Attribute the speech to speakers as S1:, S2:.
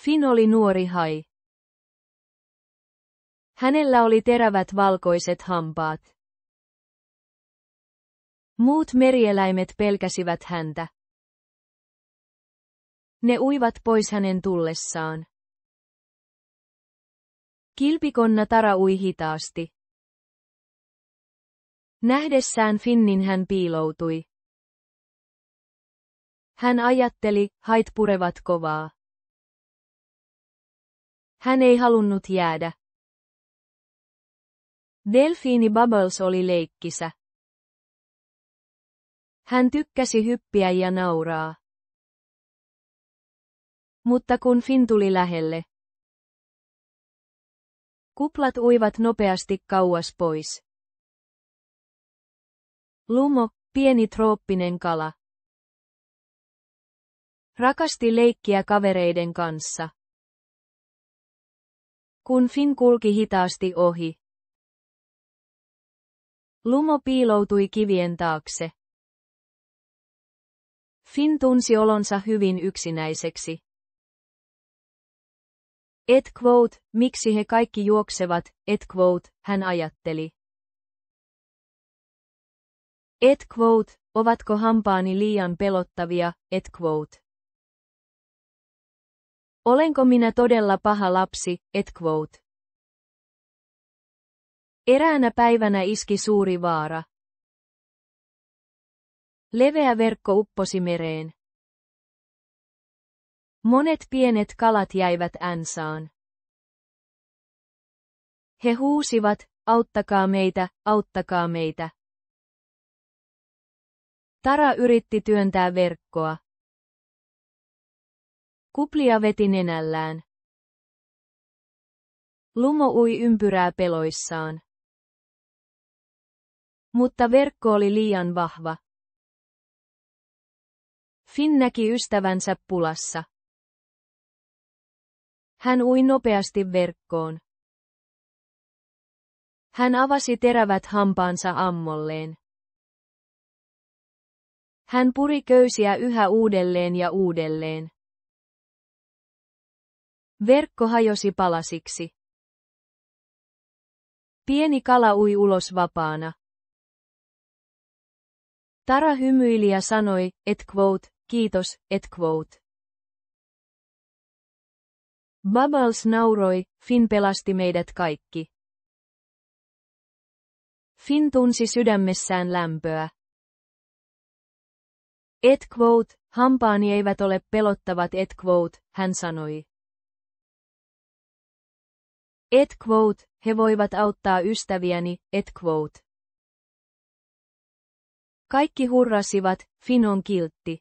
S1: Finn oli nuori hai. Hänellä oli terävät valkoiset hampaat. Muut merieläimet pelkäsivät häntä. Ne uivat pois hänen tullessaan. Kilpikonna Tara ui hitaasti. Nähdessään Finnin hän piiloutui. Hän ajatteli, hait purevat kovaa. Hän ei halunnut jäädä. Delfiini Bubbles oli leikkisä. Hän tykkäsi hyppiä ja nauraa. Mutta kun Finn tuli lähelle, kuplat uivat nopeasti kauas pois. Lumo, pieni trooppinen kala, rakasti leikkiä kavereiden kanssa. Kun Finn kulki hitaasti ohi, Lumo piiloutui kivien taakse. Finn tunsi olonsa hyvin yksinäiseksi. Miksi he kaikki juoksevat, hän ajatteli. Ovatko hampaani liian pelottavia, Olenko minä todella paha lapsi, Eräänä päivänä iski suuri vaara. Leveä verkko upposi mereen. Monet pienet kalat jäivät ansaan. He huusivat, auttakaa meitä, auttakaa meitä. Tara yritti työntää verkkoa. Kuplia veti nenällään. Lumo ui ympyrää peloissaan. Mutta verkko oli liian vahva. Finn näki ystävänsä pulassa. Hän ui nopeasti verkkoon. Hän avasi terävät hampaansa ammolleen. Hän puri köysiä yhä uudelleen ja uudelleen. Verkko hajosi palasiksi. Pieni kala ui ulos vapaana. Tara hymyili ja sanoi, kiitos, Bubbles nauroi, Finn pelasti meidät kaikki. Finn tunsi sydämessään lämpöä. Hampaani eivät ole pelottavat, hän sanoi. He voivat auttaa ystäviäni, Kaikki hurrasivat, Finn on kiltti.